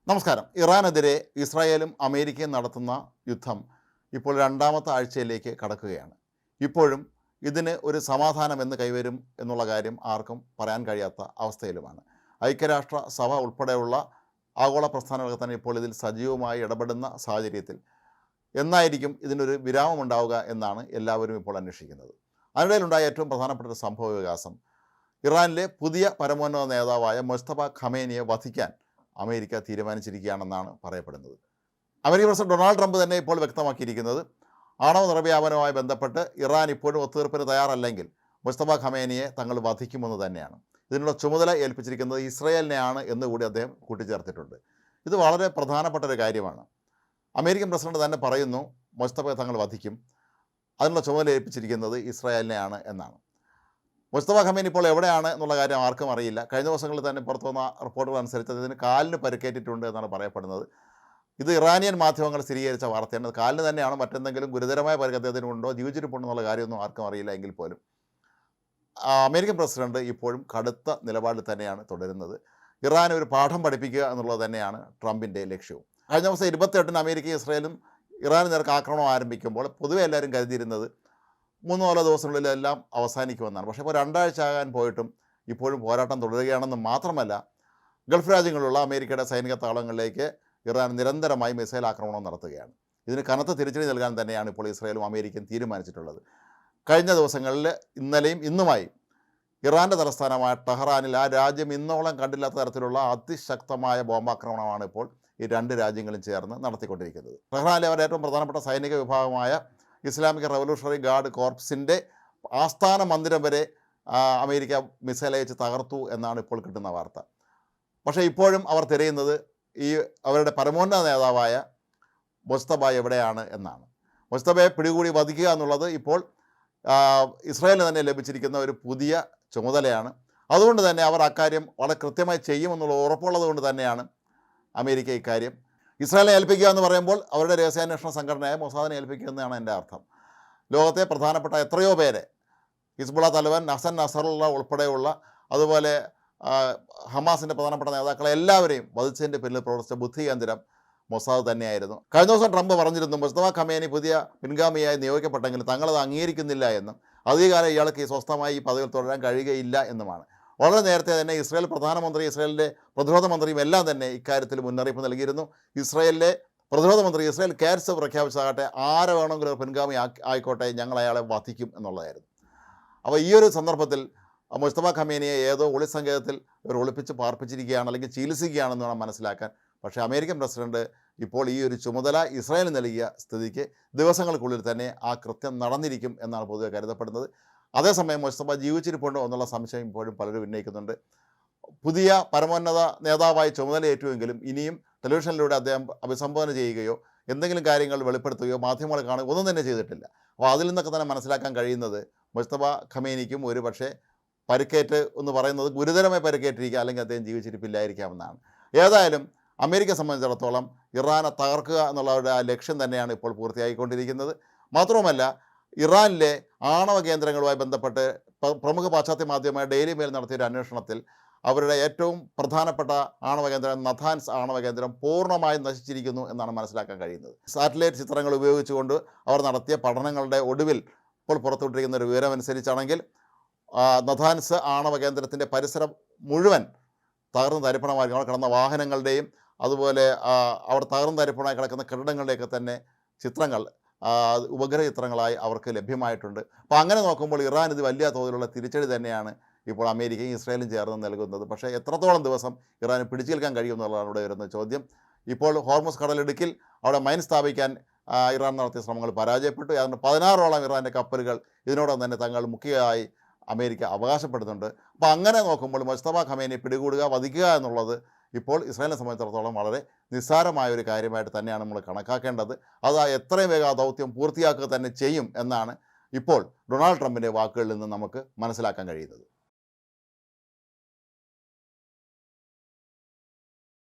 നമസ്കാരം. ഇറാനെതിരെ ഇസ്രായേലും അമേരിക്കയും നടത്തുന്ന യുദ്ധം ഇപ്പോൾ രണ്ടാമത്തെ ആഴ്ചയിലേക്ക് കടക്കുകയാണ്. ഇപ്പോഴും ഇതിന് ഒരു സമാധാനം എന്ന് കൈവരും എന്നുള്ള കാര്യം ആർക്കും പറയാൻ കഴിയാത്ത അവസ്ഥയിലുമാണ്. ഐക്യരാഷ്ട്ര സഭ ഉൾപ്പെടെയുള്ള ആഗോള പ്രസ്ഥാനങ്ങളൊക്കെ തന്നെ ഇപ്പോൾ ഇതിൽ സജീവമായി ഇടപെടുന്ന സാഹചര്യത്തിൽ എന്നായിരിക്കും ഇതിനൊരു വിരാമമുണ്ടാവുക എന്നാണ് എല്ലാവരും ഇപ്പോൾ അന്വേഷിക്കുന്നത്. അതിനിടയിലുണ്ടായ ഏറ്റവും പ്രധാനപ്പെട്ട ഒരു സംഭവ വികാസം, ഇറാനിലെ പുതിയ പരമോന്നത നേതാവായ മുസ്തഫ ഖമേനിയെ വധിക്കാൻ അമേരിക്ക തീരുമാനിച്ചിരിക്കുകയാണെന്നാണ് പറയപ്പെടുന്നത്. അമേരിക്കൻ പ്രസിഡന്റ് ഡൊണാൾഡ് ട്രംപ് തന്നെ ഇപ്പോൾ വ്യക്തമാക്കിയിരിക്കുന്നത്, ആണവ നിർവ്യാപനവുമായി ബന്ധപ്പെട്ട് ഇറാൻ ഇപ്പോഴും ഒത്തുതീർപ്പിന് തയ്യാറല്ലെങ്കിൽ മുസ്തഫ ഖമേനിയെ തങ്ങൾ വധിക്കുമെന്ന് തന്നെയാണ്. ഇതിനുള്ള ചുമതല ഏൽപ്പിച്ചിരിക്കുന്നത് ഇസ്രായേലിനെയാണ് എന്നുകൂടി അദ്ദേഹം കൂട്ടിച്ചേർത്തിട്ടുണ്ട്. ഇത് വളരെ പ്രധാനപ്പെട്ട ഒരു കാര്യമാണ്. അമേരിക്കൻ പ്രസിഡന്റ് തന്നെ പറയുന്നു മുസ്തഫയെ തങ്ങൾ വധിക്കും, അതിനുള്ള ചുമതല ഏൽപ്പിച്ചിരിക്കുന്നത് ഇസ്രായേലിനെയാണ് എന്നാണ്. മുസ്തഫ ഖമേനി ഇപ്പോൾ എവിടെയാണ് എന്നുള്ള കാര്യം ആർക്കും അറിയില്ല. കഴിഞ്ഞ ദിവസങ്ങളിൽ തന്നെ പുറത്തു വന്ന റിപ്പോർട്ടുകൾ അനുസരിച്ച് ഇതിന് കാലിന് പരിക്കേറ്റിട്ടുണ്ട് എന്നാണ് പറയപ്പെടുന്നത്. ഇത് ഇറാനിയൻ മാധ്യമങ്ങൾ സ്ഥിരീകരിച്ച വാർത്തയാണ്. കാലിന് തന്നെയാണ്, മറ്റെന്തെങ്കിലും ഗുരുതരമായ പരിക്ക് അദ്ദേഹത്തിനുണ്ടോ ജീവിച്ചിരിപ്പുണ്ടോ എന്നുള്ള കാര്യമൊന്നും ആർക്കും അറിയില്ല. എങ്കിൽ പോലും അമേരിക്കൻ പ്രസിഡന്റ് ഇപ്പോഴും കടുത്ത നിലപാടിൽ തന്നെയാണ് തുടരുന്നത്. ഇറാനെ ഒരു പാഠം പഠിപ്പിക്കുക എന്നുള്ളത് തന്നെയാണ് ട്രംപിൻ്റെ ലക്ഷ്യവും. കഴിഞ്ഞ ദിവസം 28-ന് അമേരിക്കയും ഇസ്രായേലും ഇറാന് നേർക്ക് ആക്രമണം ആരംഭിക്കുമ്പോൾ പൊതുവെ എല്ലാവരും കരുതിയിരുന്നത് 3-4 ദിവസങ്ങളിലെല്ലാം അവസാനിക്കുമെന്നാണ്. പക്ഷേ ഇപ്പോൾ 2 ആഴ്ച ആകാൻ പോയിട്ടും ഇപ്പോഴും പോരാട്ടം തുടരുകയാണെന്ന് മാത്രമല്ല, ഗൾഫ് രാജ്യങ്ങളിലുള്ള അമേരിക്കയുടെ സൈനിക താവളങ്ങളിലേക്ക് ഇറാൻ നിരന്തരമായി മിസൈൽ ആക്രമണം നടത്തുകയാണ്. ഇതിന് കനത്ത തിരിച്ചടി നൽകാൻ തന്നെയാണ് ഇപ്പോൾ ഇസ്രായേലും അമേരിക്കയും തീരുമാനിച്ചിട്ടുള്ളത്. കഴിഞ്ഞ ദിവസങ്ങളിൽ ഇന്നലെയും ഇന്നുമായി ഇറാൻ്റെ തലസ്ഥാനമായ ടെഹ്റാനിൽ ആ രാജ്യം ഇന്നോളം കണ്ടില്ലാത്ത തരത്തിലുള്ള അതിശക്തമായ ബോംബാക്രമണമാണ് ഇപ്പോൾ ഈ 2 രാജ്യങ്ങളും ചേർന്ന് നടത്തിക്കൊണ്ടിരിക്കുന്നത്. ടെഹ്റാനിലെ അവരുടെ ഏറ്റവും പ്രധാനപ്പെട്ട സൈനിക വിഭാഗമായ ഇസ്ലാമിക് റവല്യൂഷണറി ഗാർഡ് കോർപ്സിൻ്റെ ആസ്ഥാന മന്ദിരം വരെ അമേരിക്ക മിസൈൽ അയച്ച് തകർത്തു എന്നാണ് ഇപ്പോൾ കിട്ടുന്ന വാർത്ത. പക്ഷേ ഇപ്പോഴും അവർ തിരയുന്നത് ഈ അവരുടെ പരമോന്നത നേതാവായ മുസ്തഫ എവിടെയാണ് എന്നാണ്. മുസ്തഫയെ പിടികൂടി വധിക്കുക എന്നുള്ളത് ഇപ്പോൾ ഇസ്രായേലിന് തന്നെ ലഭിച്ചിരിക്കുന്ന ഒരു പുതിയ ചുമതലയാണ്. അതുകൊണ്ട് തന്നെ അവർ അക്കാര്യം വളരെ കൃത്യമായി ചെയ്യുമെന്നുള്ള ഉറപ്പുള്ളത് കൊണ്ട് തന്നെയാണ് അമേരിക്ക ഇക്കാര്യം ഇസ്രായേലിനെ ഏൽപ്പിക്കുക എന്ന് പറയുമ്പോൾ അവരുടെ രഹസ്യാന്വേഷണ സംഘടനയായ മൊസാദിനെ ഏൽപ്പിക്കുക എന്നാണ് എൻ്റെ അർത്ഥം. ലോകത്തെ പ്രധാനപ്പെട്ട എത്രയോ പേരെ, ഹിസ്ബുള്ള തലവൻ ഹസൻ നസറുള്ള ഉൾപ്പെടെയുള്ള, അതുപോലെ ഹമാസിൻ്റെ പ്രധാനപ്പെട്ട നേതാക്കളെ എല്ലാവരെയും വധിച്ചതിൻ്റെ പിന്നിൽ പ്രവർത്തിച്ച ബുദ്ധി കേന്ദ്രം മൊസാദ് തന്നെയായിരുന്നു. കഴിഞ്ഞ ദിവസം ട്രംപ് പറഞ്ഞിരുന്നു മുസ്തഫ ഖമേനി പുതിയ പിൻഗാമിയായി നിയോഗിക്കപ്പെട്ടെങ്കിൽ തങ്ങളത് അംഗീകരിക്കുന്നില്ല എന്നും അധികാരം ഇയാൾക്ക് ഈ സ്വസ്ഥമായി ഈ പദവിയിൽ തുടരാൻ കഴിയുകയില്ല എന്നുമാണ്. വളരെ നേരത്തെ തന്നെ ഇസ്രായേൽ പ്രധാനമന്ത്രി, ഇസ്രായേലിൻ്റെ പ്രതിരോധ മന്ത്രിയും എല്ലാം തന്നെ ഇക്കാര്യത്തിൽ മുന്നറിയിപ്പ് നൽകിയിരുന്നു. ഇസ്രായേലിലെ പ്രതിരോധ മന്ത്രി ഇസ്രായേൽ കാറ്റ്സ് പ്രഖ്യാപിച്ചതാകട്ടെ, ആരെ വേണമെങ്കിലും ഒരു പിൻഗാമി ആയിക്കോട്ടെ, ഞങ്ങൾ അയാളെ വധിക്കും എന്നുള്ളതായിരുന്നു. അപ്പോൾ ഈ ഒരു സന്ദർഭത്തിൽ മുസ്തഫ ഖമേനിയെ ഏതോ ഒളിസങ്കേതത്തിൽ ഇവർ ഒളിപ്പിച്ച് പാർപ്പിച്ചിരിക്കുകയാണ്, അല്ലെങ്കിൽ ചികിത്സിക്കുകയാണെന്ന് വേണം മനസ്സിലാക്കാൻ. പക്ഷേ അമേരിക്കൻ പ്രസിഡന്റ് ഇപ്പോൾ ഈ ഒരു ചുമതല ഇസ്രായേലിന് നൽകിയ സ്ഥിതിക്ക് ദിവസങ്ങൾക്കുള്ളിൽ തന്നെ ആ കൃത്യം നടന്നിരിക്കും എന്നാണ് പൊതുവെ കരുതപ്പെടുന്നത്. അതേസമയം മുസ്തഫ ജീവിച്ചിരിപ്പുണ്ടോ എന്നുള്ള സംശയം ഇപ്പോഴും പലരും ഉന്നയിക്കുന്നുണ്ട്. പുതിയ പരമോന്നത നേതാവായി ചുമതലയേറ്റുവെങ്കിലും ഇനിയും ടെലിവിഷനിലൂടെ അദ്ദേഹം അഭിസംബോധന ചെയ്യുകയോ എന്തെങ്കിലും കാര്യങ്ങൾ വെളിപ്പെടുത്തുകയോ മാധ്യമങ്ങളെ കാണുകയോ ഒന്നും തന്നെ ചെയ്തിട്ടില്ല. അപ്പോൾ അതിൽ നിന്നൊക്കെ തന്നെ മനസ്സിലാക്കാൻ കഴിയുന്നത് മുസ്തഫ ഖമേനിക്കും ഒരു പക്ഷേ പരിക്കേറ്റ് എന്ന് പറയുന്നത് ഗുരുതരമായി പരിക്കേറ്റിരിക്കുക, അല്ലെങ്കിൽ അദ്ദേഹം ജീവിച്ചിരിപ്പില്ലായിരിക്കാമെന്നാണ്. ഏതായാലും അമേരിക്കയെ സംബന്ധിച്ചിടത്തോളം ഇറാനെ തകർക്കുക എന്നുള്ളവരുടെ ആ ലക്ഷ്യം തന്നെയാണ് ഇപ്പോൾ പൂർത്തിയായിക്കൊണ്ടിരിക്കുന്നത്. മാത്രവുമല്ല, ഇറാനിലെ ആണവ കേന്ദ്രങ്ങളുമായി ബന്ധപ്പെട്ട് പ്രമുഖ പാശ്ചാത്യ മാധ്യമമായ ഡെയിലി മെയിൽ നടത്തിയൊരു അന്വേഷണത്തിൽ അവരുടെ ഏറ്റവും പ്രധാനപ്പെട്ട ആണവ കേന്ദ്രം നഥാൻസ് ആണവ കേന്ദ്രം പൂർണ്ണമായും നശിച്ചിരിക്കുന്നു എന്നാണ് മനസ്സിലാക്കാൻ കഴിയുന്നത്. സാറ്റലൈറ്റ് ചിത്രങ്ങൾ ഉപയോഗിച്ചുകൊണ്ട് അവർ നടത്തിയ പഠനങ്ങളുടെ ഒടുവിൽ ഇപ്പോൾ പുറത്തുവിട്ടിരിക്കുന്ന ഒരു വിവരമനുസരിച്ചാണെങ്കിൽ നഥാൻസ് ആണവ കേന്ദ്രത്തിൻ്റെ പരിസരം മുഴുവൻ തകർന്ന് തരിപ്പണമായി, അവിടെ കിടന്ന വാഹനങ്ങളുടെയും അതുപോലെ അവിടെ തകർന്ന് തരിപ്പണമായി കിടക്കുന്ന കെട്ടിടങ്ങളുടെയൊക്കെ തന്നെ ചിത്രങ്ങൾ ഉപഗ്രഹ ചിത്രങ്ങളായി അവർക്ക് ലഭ്യമായിട്ടുണ്ട്. അപ്പോൾ അങ്ങനെ നോക്കുമ്പോൾ ഇറാൻ ഇത് വലിയ തോതിലുള്ള തിരിച്ചടി തന്നെയാണ് ഇപ്പോൾ അമേരിക്കയും ഇസ്രായേലും ചേർന്ന് നൽകുന്നത്. പക്ഷേ എത്രത്തോളം ദിവസം ഇറാന് പിടിച്ചു നിൽക്കാൻ കഴിയുമെന്നുള്ളതാണ് ഇവിടെ വരുന്ന ചോദ്യം. ഇപ്പോൾ ഹോർമുസ് കടലിടുക്കിൽ അവിടെ മൈൻ സ്ഥാപിക്കാൻ ഇറാൻ നടത്തിയ ശ്രമങ്ങൾ പരാജയപ്പെട്ടു. ഏതാണ്ട് 16ഓളം ഇറാൻ്റെ കപ്പലുകൾ ഇതിനോടൊപ്പം തന്നെ തങ്ങൾ മുക്കിയതായി അമേരിക്ക അവകാശപ്പെടുന്നുണ്ട്. അപ്പോൾ അങ്ങനെ നോക്കുമ്പോൾ മുസ്തഫ ഖമേനി പിടികൂടുക, വധിക്കുക എന്നുള്ളത് ഇപ്പോൾ ഇസ്രായേലിനെ സംബന്ധിച്ചിടത്തോളം വളരെ നിസ്സാരമായ ഒരു കാര്യമായിട്ട് തന്നെയാണ് നമ്മൾ കണക്കാക്കേണ്ടത്. അത് എത്രയും വേഗം ആ ദൗത്യം പൂർത്തിയാക്കുക തന്നെ ചെയ്യും എന്നാണ് ഇപ്പോൾ ഡൊണാൾഡ് ട്രംപിൻ്റെ വാക്കുകളിൽ നിന്ന് നമുക്ക് മനസ്സിലാക്കാൻ കഴിയുന്നത്.